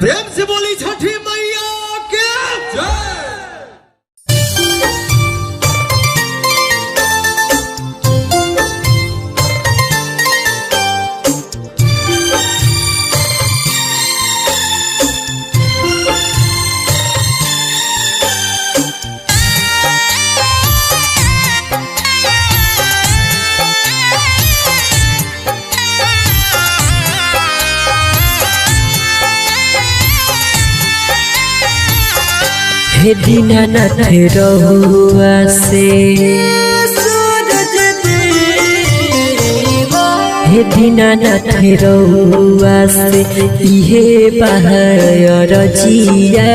प्रेम से बोली छठी मैया के जय। हे दीनानाथ रहुआ से हे दीनानाथ रहुआ से इहे बहर जिया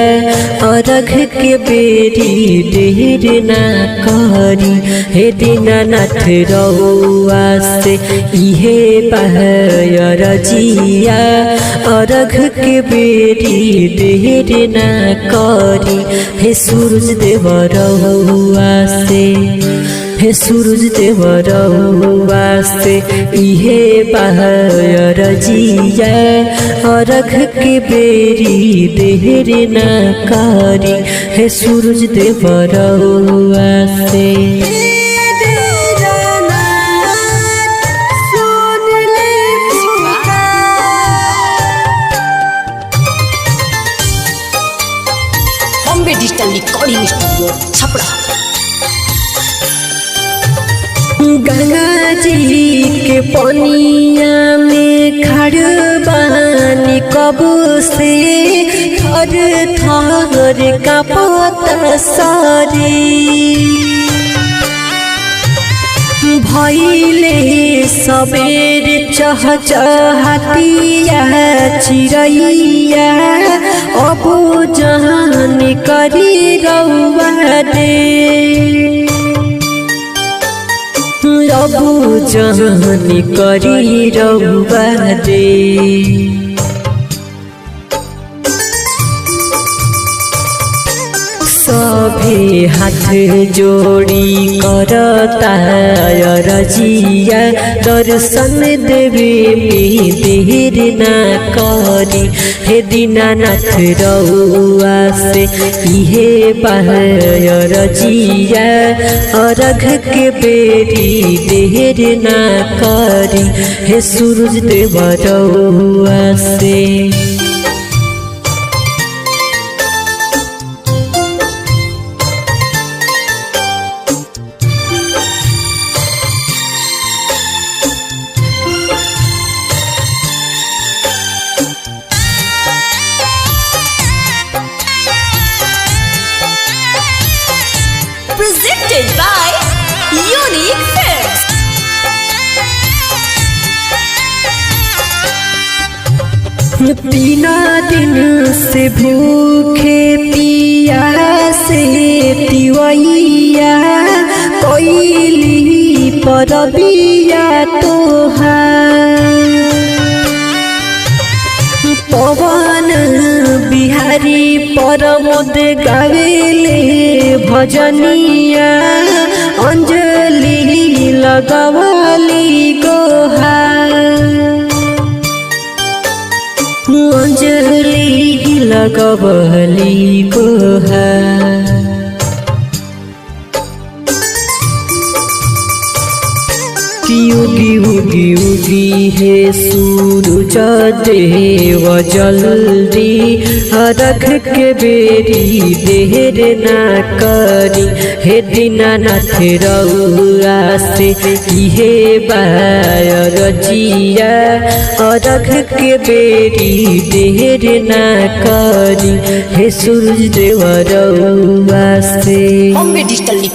अरघ के बेरी ढेर ना करी। हे दीनानाथ रहुआ से इहे बहर जिया अरघ के बेरी ढेर ना करी। हे सूरज देव रहुआ से हे सूरज देव रहुआ से इहे बहर जिया अरघ के बेरी देर ना करी। हे सूरज देव रहुआ से Bombay digital recording studio Chhapra. Ganga ji के पनिया में खड़ बानी कब से थर थर कांपता सारी। भइले सबेर चहचहातिया चिड़ैया अब जहान करी रउआ दे अब जहान करी रउआ दे। सभे हाथ जोड़ी करता रजिया दर्शन देवे में देर ना करी। हे दीनानाथ रहुआ से इहे बहर जिया अरघ के बेरी देर ना करी। हे सूरज देव रहुआ से Presented by Unique Films. बिना दिन से भूखे पिया से तिवैया कोइली परबिया तोहार। पवन बिहारी परमोद गावेले भजनिया अंजलि लगवाली गोहार। अंजलि लगवाली गोहार। उगी उगी उगी हे सूरज देव जल्दी अरघ के बेरी देर ना करी। हे दीनानाथ रहुआ से इहे बहर जिया अरघ के बेरी देर ना करी। हे सूरज देव रहुआ से बॉम्बे डिजिटल